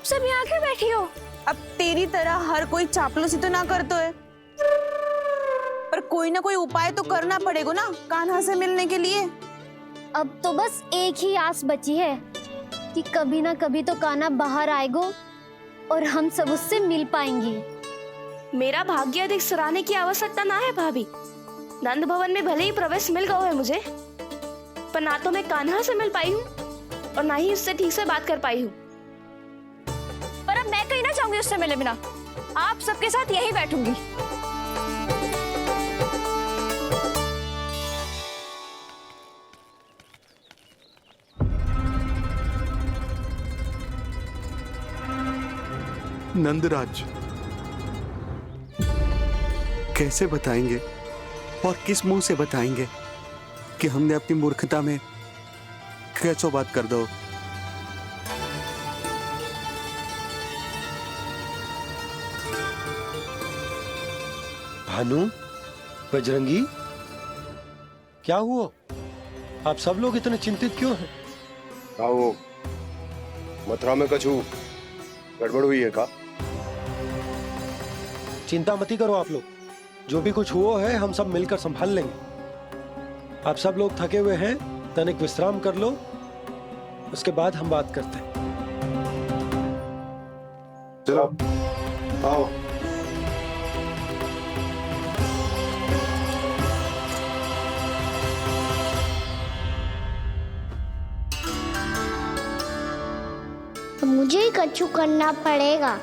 आप सब यहाँ क्यों बैठी हो? अब तेरी तरह हर कोई चापलूसी तो ना करता है, पर कोई ना कोई उपाय तो करना पड़ेगा ना कान्हा से मिलने के लिए। अब तो बस एक ही आस बची है कि कभी ना कभी तो कान्हा बाहर आएगा और हम सब उससे मिल पाएंगे। मेरा भाग्य अधिक सराहने की आवश्यकता ना है भाभी। नंद भवन में भले ही प्रवेश मिल गया है मुझे, पर ना तो मैं कान्हा से मिल पाई हूँ और ना ही उससे ठीक से बात कर पाई हूँ। पर अब मैं कहीं ना चाहूंगी उससे मिले बिना। आप सबके साथ यही बैठूंगी। नंदराज, कैसे बताएंगे और किस मुंह से बताएंगे कि हमने अपनी मूर्खता में कैसो बात कर दो। भानु, बजरंगी, क्या हुआ? आप सब लोग इतने चिंतित क्यों हैं? आओ, मथुरा में कछु गड़बड़ हुई है का? चिंता मती करो आप लोग, जो भी कुछ हुआ है हम सब मिलकर संभाल लेंगे। आप सब लोग थके हुए हैं, तनिक विश्राम कर लो, उसके बाद हम बात करते हैं। चलो, आओ। तो मुझे ही कछु करना पड़ेगा।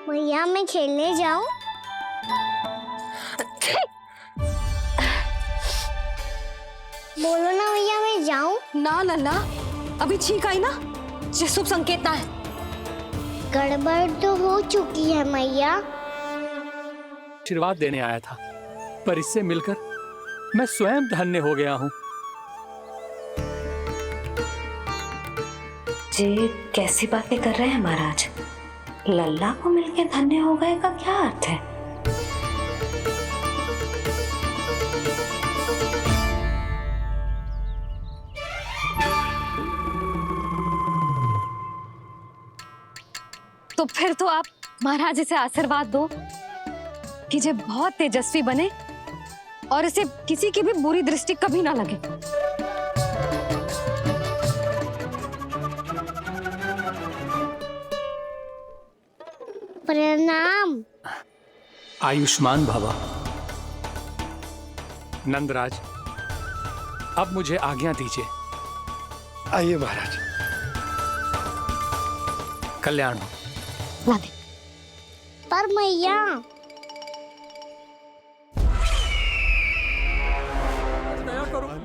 मैया, मैं खेलने जाऊं? बोलो ना भैया, मैं जाऊं? ना लल्ला, अभी छींक आई ना, ये शुभ संकेत ना है। गड़बड़ तो हो चुकी है मैया। आशीर्वाद देने आया था, पर इससे मिलकर मैं स्वयं धन्य हो गया हूँ। जी कैसी बातें कर रहे हैं महाराज? लल्ला को मिलके धन्य हो गए का क्या अर्थ है? तो फिर तो आप महाराज से आशीर्वाद दो कि ये बहुत तेजस्वी बने और इसे किसी की भी बुरी दृष्टि कभी ना लगे। प्रणाम। आयुष्मान भव। नंदराज, अब मुझे आज्ञा दीजिए। आइए महाराज। कल्याण हो। पर मैया,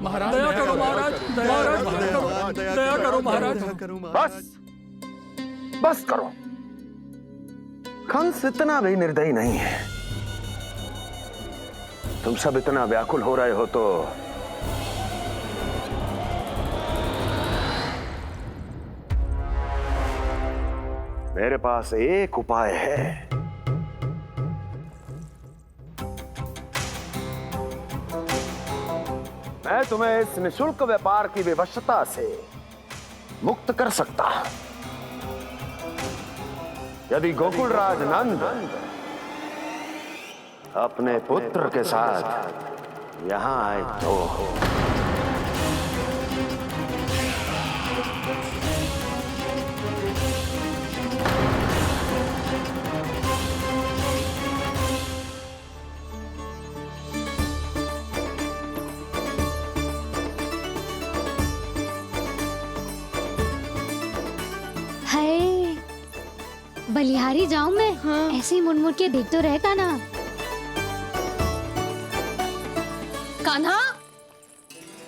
महाराज, दया करो महाराज, दया करो महाराज। बस करो। कंस इतना भी निर्दयी नहीं है। तुम सब इतना व्याकुल हो रहे हो तो मेरे पास एक उपाय है। मैं तुम्हें इस निःशुल्क व्यापार की विवशता से मुक्त कर सकता हूं, यदि गोकुलराज नंद अपने पुत्र के साथ यहां आए तो। बलिहारी जाऊं मैं? हाँ। ऐसे ही मुड़ के देख तो रहता ना। कान्हा,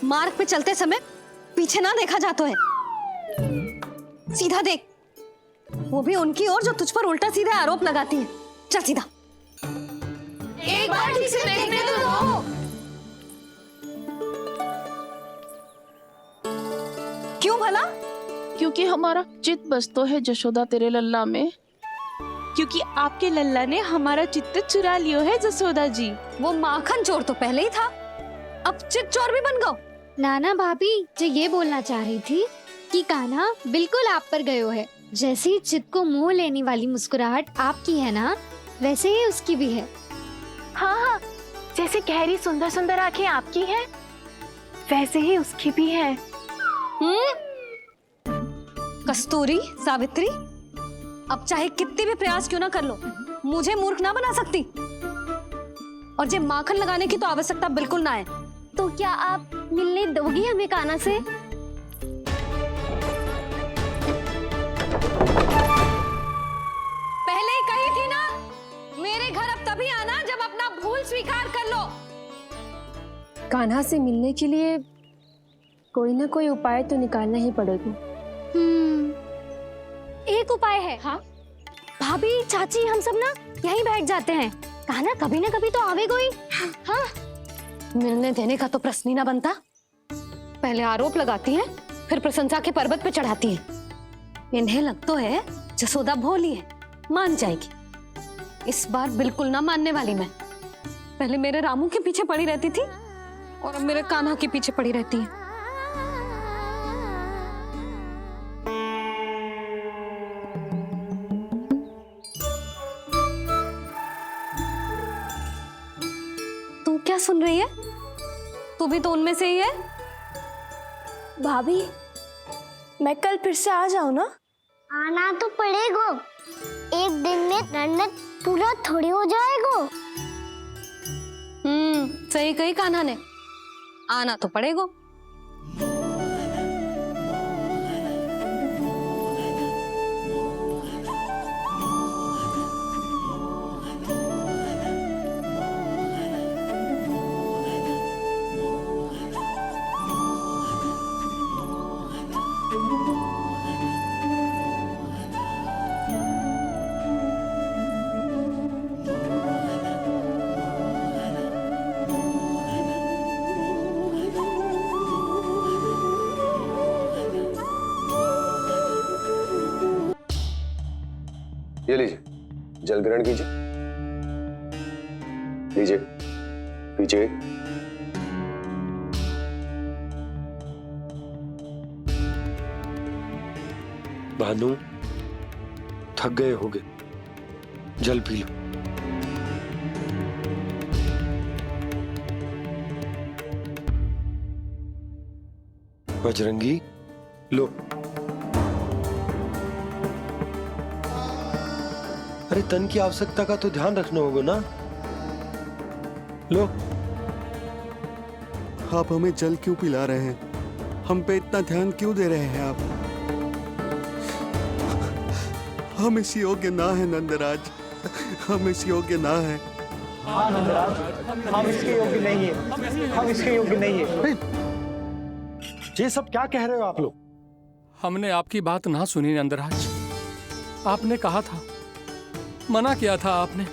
मार्ग पे चलते समय पीछे ना देखा जाता है, सीधा देख। वो भी उनकी ओर जो तुझ पर उल्टा सीधा आरोप लगाती है। चल सीधा। एक बार ठीक से देखने तो दो। क्यों भला? क्योंकि हमारा चित्त बसतो है जशोदा तेरे लल्ला में। क्योंकि आपके लल्ला ने हमारा चित्त चुरा लियो है जसोदा जी। वो माखन चोर तो पहले ही था, अब चित चोर भी बन गो। नाना भाभी जो ये बोलना चाह रही थी कि कान्हा बिल्कुल आप पर गयो है। जैसे ही चित को मोह लेने वाली मुस्कुराहट आपकी है ना, वैसे ही उसकी भी है। हाँ हाँ, जैसे गहरी सुंदर सुंदर आंखें आपकी हैं, वैसे ही उसकी भी है। कस्तूरी, सावित्री, अब चाहे कितने भी प्रयास क्यों ना कर लो, मुझे मूर्ख ना बना सकती। और जे माखन लगाने की तो आवश्यकता बिल्कुल ना है। तो क्या आप मिलने दोगी हमें कान्हा से? पहले ही कही थी ना, मेरे घर अब तभी आना जब अपना भूल स्वीकार कर लो। कान्हा से मिलने के लिए कोई ना कोई उपाय तो निकालना ही पड़ेगा। एक उपाय है। हाँ भाभी, चाची, हम सब ना यहीं बैठ जाते हैं। कान्हा कभी ना कभी तो आवेगा ही। हाँ, मिलने देने का तो प्रश्न ही ना बनता। पहले आरोप लगाती हैं, फिर प्रशंसा के पर्वत पे चढ़ाती हैं। इन्हें लगता है जसोदा भोली है, मान जाएगी। इस बार बिल्कुल ना मानने वाली मैं। पहले मेरे रामू के पीछे पड़ी रहती थी और अब मेरे कान्हा के पीछे पड़ी रहती है। तू क्या सुन रही है? तू भी तो उनमें से ही है। भाभी, मैं कल फिर से आ जाऊँ ना? आना तो पड़ेगा। एक दिन में रन्नत पूरा थोड़ी हो जाएगा। सही कही कान्हा ने, आना तो पड़ेगा। ये लीजिए, जल ग्रहण कीजिए। लीजिए, पीजिए। भानु, थक गए होगे, जल पी लो। बजरंगी, लो। अरे तन की आवश्यकता का तो ध्यान रखना होगा ना। लो। आप हमें जल क्यों पिला रहे हैं? हम पे इतना ध्यान क्यों दे रहे हैं आप? हम इस योग्य ना है नंदराज, हम इस योग्य ना है। हाँ नंदराज, हम इसके योग्य नहीं है, हम इसके योग्य नहीं है। ये सब क्या कह रहे हो आप लोग? हमने आपकी बात ना सुनी नंदराज। आपने कहा था, मना किया था आपने,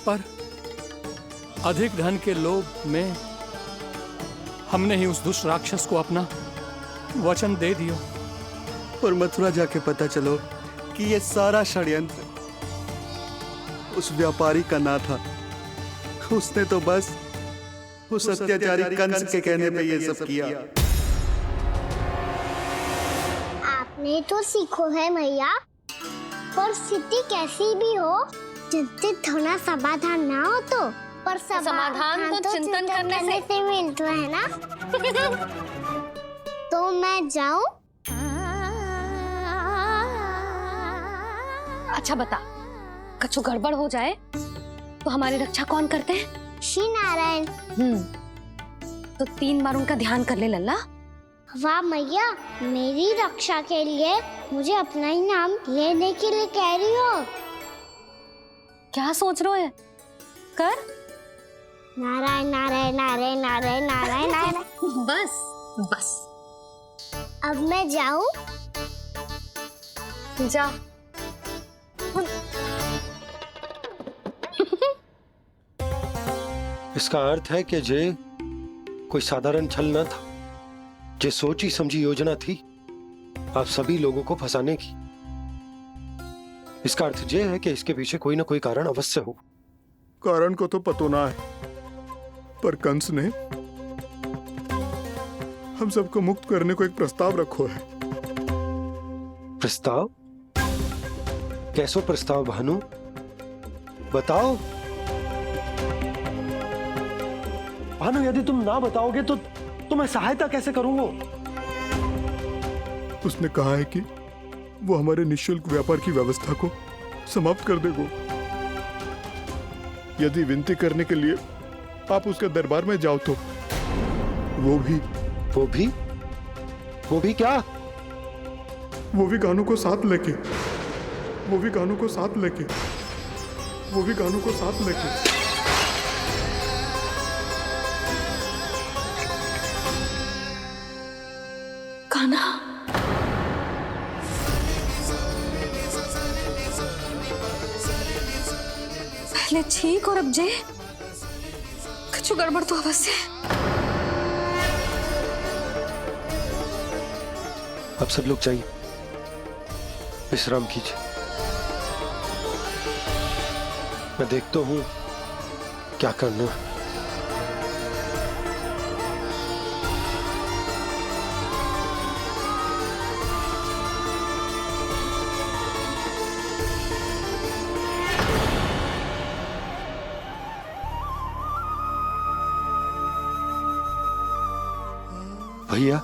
पर अधिक धन के लोभ में हमने ही उस दुष्ट राक्षस को अपना वचन दे दिया। और मथुरा जाके पता चलो कि ये सारा षड्यंत्र उस व्यापारी का ना था। उसने तो बस उस अत्याचारी कंस के कहने पे ये सब किया। आपने तो सीखो है भैया, पर स्थिति कैसी भी हो, चिंतित होना समाधान ना हो तो, पर समाधान तो चिंतन करने से मिलता है ना। तो मैं जाऊं? अच्छा बता, कछु गड़बड़ हो जाए तो हमारी रक्षा कौन करते हैं? श्री नारायण। तो 3 बार उनका ध्यान कर ले लल्ला। वाह मैया, मेरी रक्षा के लिए मुझे अपना ही नाम लेने के लिए कह रही हो? क्या सोच रहे हो? कर। नारायण नारायण नारायण नारायण नारायण नारायण। बस बस, अब मैं जाऊं? जा। इसका अर्थ है कि जे कोई साधारण छल न था, जे सोची समझी योजना थी आप सभी लोगों को फंसाने की। इसका अर्थ ये है कि इसके पीछे कोई ना कोई कारण अवश्य हो। कारण को तो पतो ना है, पर कंस ने हम सबको मुक्त करने को एक प्रस्ताव रखो है। प्रस्ताव? कैसो प्रस्ताव भानु, बताओ। भानु, यदि तुम ना बताओगे तो मैं सहायता कैसे करूंगा? उसने कहा है कि वो हमारे निःशुल्क व्यापार की व्यवस्था को समाप्त कर देगा। यदि विनती करने के लिए आप उसके दरबार में जाओ तो वो भी क्या? वो भी गानों को साथ लेके कान्हा, पहले ठीक और अब जे कुछ गड़बड़ तो अवश्य है। अब सब लोग जाइए, विश्राम कीजिए। मैं देखता हूं क्या करना है। भैया,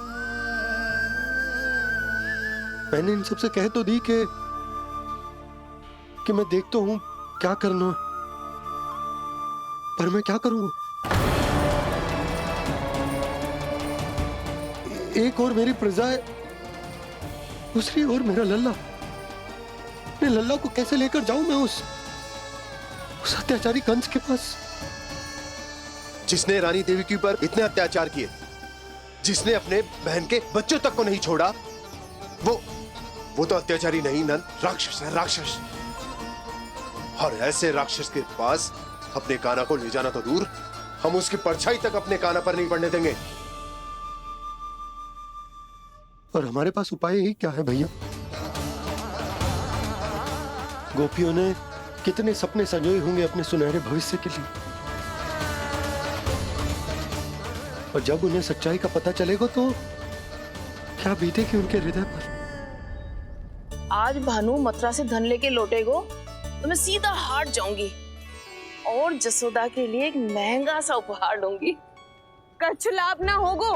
मैंने इन सबसे कह तो दी कि मैं देखता हूं क्या करना है, पर मैं क्या करूंगा? एक और मेरी प्रजा है, दूसरी ओर मेरा लल्ला। मैं लल्ला को कैसे लेकर जाऊं मैं उस अत्याचारी कंस के पास? जिसने रानी देवी के ऊपर इतने अत्याचार किए, जिसने अपने बहन के बच्चों तक को नहीं छोड़ा, वो तो अत्याचारी नहीं नंद, राक्षस है, राक्षस। और ऐसे राक्षस के पास अपने कान्हा को ले जाना तो दूर, हम उसकी परछाई तक अपने कान्हा पर नहीं पड़ने देंगे। और हमारे पास उपाय ही क्या है भैया? गोपियों ने कितने सपने संजोए होंगे अपने सुनहरे भविष्य के लिए, और जब उन्हें सच्चाई का पता चलेगा तो क्या बीतेगी उनके हृदय पर? आज भानु मथुरा से धन लेके लौटेगो तो मैं सीधा हाट जाऊंगी और जसोदा के लिए एक महंगा सा उपहार लूंगी। कछु लाभ ना होगो।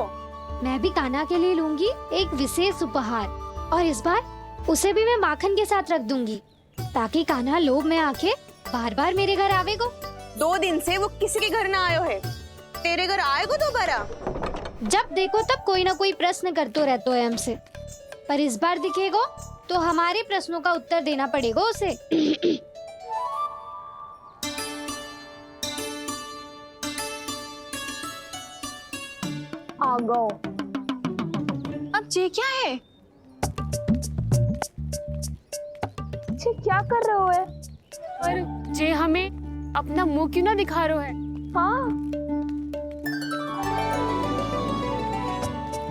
मैं भी कान्हा के लिए लूंगी एक विशेष उपहार, और इस बार उसे भी मैं माखन के साथ रख दूंगी, ताकि कान्हा लोभ में आके बार बार मेरे घर आवेगो। 2 दिन से वो किसी के घर ना आयो है, तेरे घर आएगो दोबारा? जब देखो तब कोई ना कोई प्रश्न करते रहते है हमसे, पर इस बार दिखेगो तो हमारे प्रश्नों का उत्तर देना पड़ेगा उसे। आ गो। अब ये क्या है? ये क्या कर रहे हो है? पर जे हमें अपना मुंह क्यों ना दिखा रहे है? हाँ,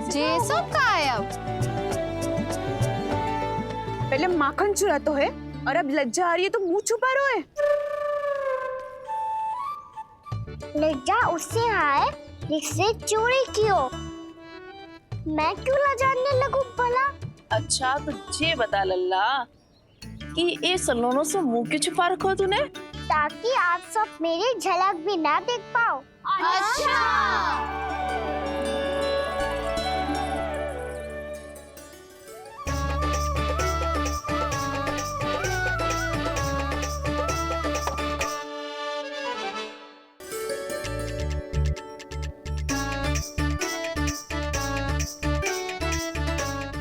जे सब का है अब? पहले माखन चुरा तो है, और अब लज्जा आ रही है तो मुंह छुपा रहे है। लज्जा उससे है जिससे चोरी की हो। मैं क्यों लजाने लगूं भला? अच्छा तो ये बता लल्ला कि ये सलोनों से मुंह क्यों छुपा रखो तूने? ताकि आप सब मेरी झलक भी ना देख पाओ। अच्छा।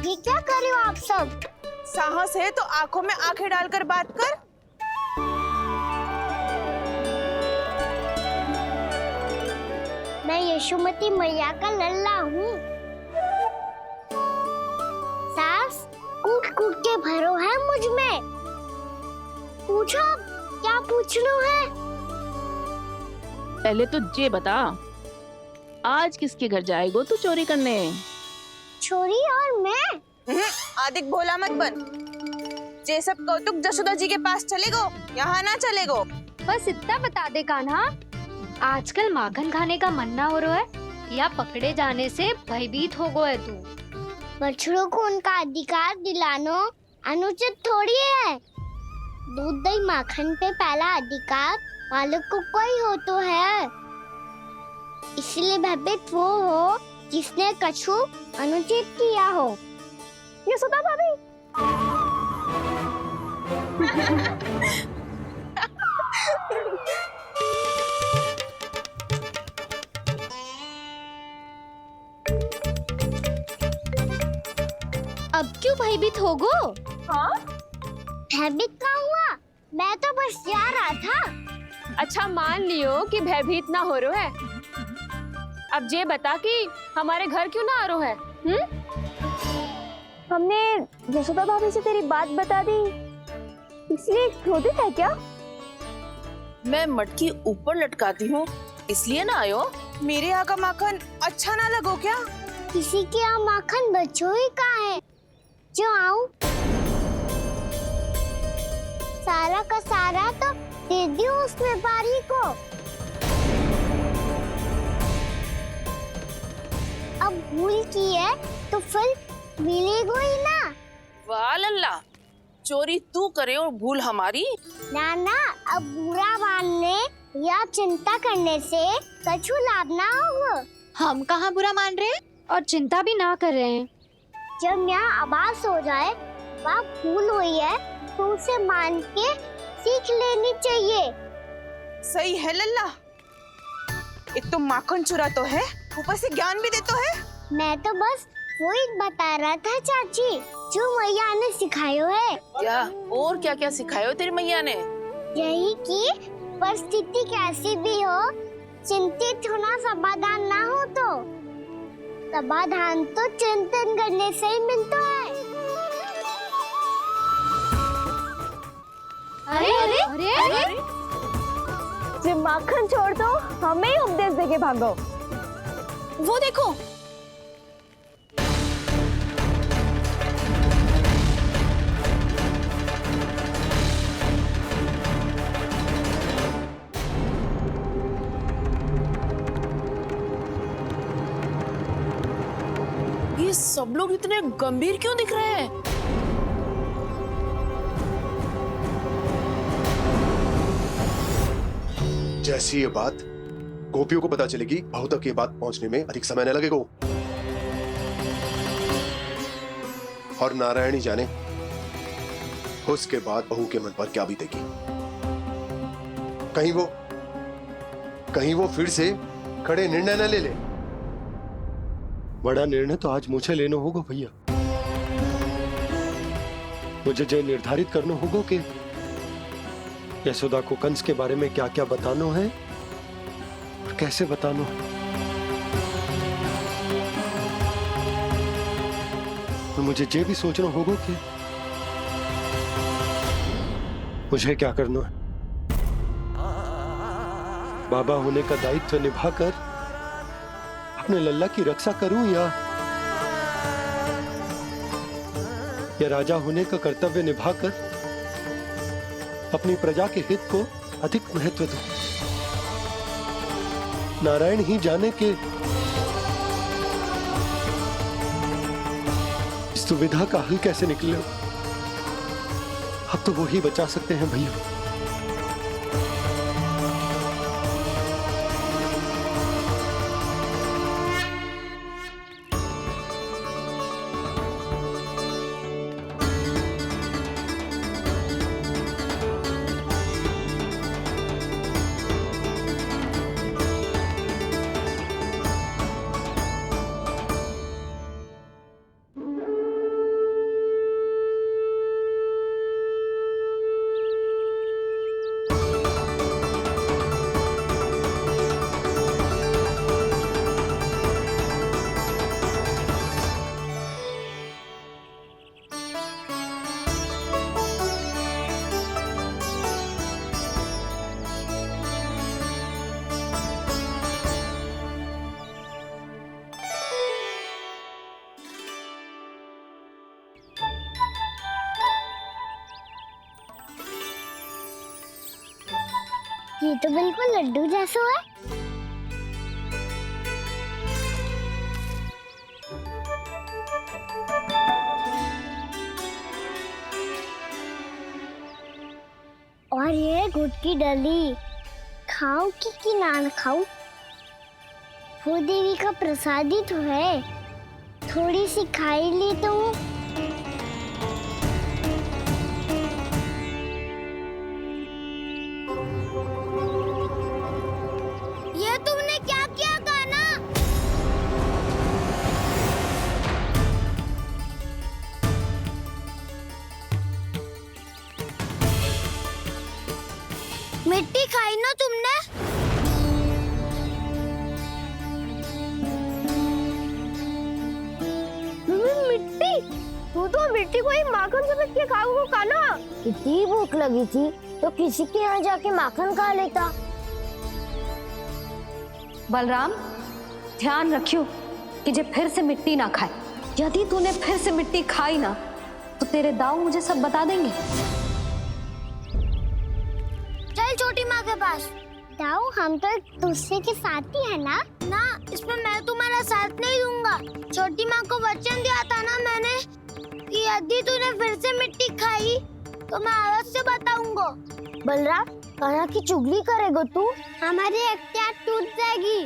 ये क्या कर रहे हो आप सब? साहस है तो आंखों में आंखें डालकर बात कर। मैं यशोमती मैया का लल्ला हूँ। सास कूट कूट के भरो है मुझ में। पूछो क्या पूछना है? पहले तो ये बता, आज किसके घर जाएगो तू चोरी करने? छोरी और मैं? आदिक भोला मत बन। जे सब कौतुक जशोदा जी के पास चलेगो, यहाँ ना चलेगो। बस इतना बता दे कान्हा, आजकल माखन खाने का मन ना हो रहा है या पकड़े जाने से भयभीत हो गए तू। बछड़ों को उनका अधिकार दिलाना अनुचित थोड़ी है। दूध दही माखन पे पहला अधिकार मालिक को कोई हो तो है। इसलिए भयभीत वो हो जिसने कछु अनुचित किया हो। यशोदा भाभी। अब क्यों भयभीत हो गो? हाँ? भयभीत का हुआ? मैं तो बस जा रहा था। अच्छा मान लियो कि भयभीत ना हो रो है। अब ये बता कि हमारे घर क्यों ना आ रो है? हमने यशोदा भाभी से तेरी बात बता दी, इसलिए क्रोधित है क्या? मैं मटकी ऊपर लटकाती हूँ इसलिए ना आयो। मेरे यहाँ का माखन अच्छा ना लगो क्या? किसी के यहाँ माखन बच्चों ही कहाँ है जो आऊं? सारा का सारा तो दे दियो उस व्यापारी को। अब भूल की है तो फल मिलेगा ही ना। वाह लल्ला, चोरी तू करे और भूल हमारी। नाना, अब बुरा मानने या चिंता करने से कछु लाभ ना होगा। हम कहाँ बुरा मान रहे हैं और चिंता भी ना कर रहे हैं। जब यहाँ आभास हो जाए वहाँ भूल हुई है तो उसे मान के सीख लेनी चाहिए। सही है लल्ला। एक तो माखन चुरा तो है, ऊपर से ज्ञान भी दे तो है। मैं तो बस वही बता रहा था चाची जो मैया ने सिखायो है। क्या और क्या क्या सिखायो तेरी मैया ने? यही कि परिस्थिति कैसी भी हो, चिंतित होना समाधान ना हो तो समाधान तो चिंतन करने से ही मिलता है। अरे अरे अरे, अरे? जब माखन छोड़ दो हमें ही उपदेश देके भागो। वो देखो, ये सब लोग इतने गंभीर क्यों दिख रहे हैं? जैसी ये बात गोपियों को पता चलेगी, बहू तक ये बात पहुंचने में अधिक समय न लगेगा। और नारायणी जाने उसके बाद बहू के मन पर क्या बीतेगी। कहीं वो फिर से खड़े निर्णय न ले ले। बड़ा निर्णय तो आज मुझे लेना होगा भैया। मुझे जो निर्धारित करना होगा कि यशोदा को कंस के बारे में क्या क्या बताना है और कैसे बताना है। और मुझे ये भी सोचना होगा कि मुझे क्या करना है। बाबा होने का दायित्व निभाकर अपने लल्ला की रक्षा करूं या राजा होने का कर्तव्य निभाकर अपनी प्रजा के हित को अधिक महत्व दूं। नारायण ही जाने के इस दुविधा का हल कैसे निकले। अब तो वो ही बचा सकते हैं भैया। ये तो बिल्कुल लड्डू जैसा है। और ये गुड़ की डली खाऊं कि ना खाऊं? वो देवी का प्रसाद ही तो है, थोड़ी सी खाई ली तो। ये तुमने क्या किया कान्हा? मिट्टी खाई ना तुमने? मिट्टी? तू तो मिट्टी को ही माखन समेट के खाओगे कान्हा। इतनी भूख लगी थी तो किसी के यहाँ जाके माखन खा लेता। बलराम, ध्यान रखियो कि जे फिर से मिट्टी ना खाए। यदि तूने फिर से मिट्टी खाई ना तो तेरे दाऊ मुझे सब बता देंगे। चल छोटी माँ के पास। दाऊ, हम तो एक दूसरे के साथी है ना? ना, इसमें मैं तुम्हारा साथ नहीं दूंगा। छोटी माँ को वचन दिया था ना मैंने कि यदि तूने फिर से मिट्टी खाई तो मैं अलग से बताऊंगा। बलराम, कान्हा की चुगली करेगा तू? हमारी इख्तियार टूट जाएगी।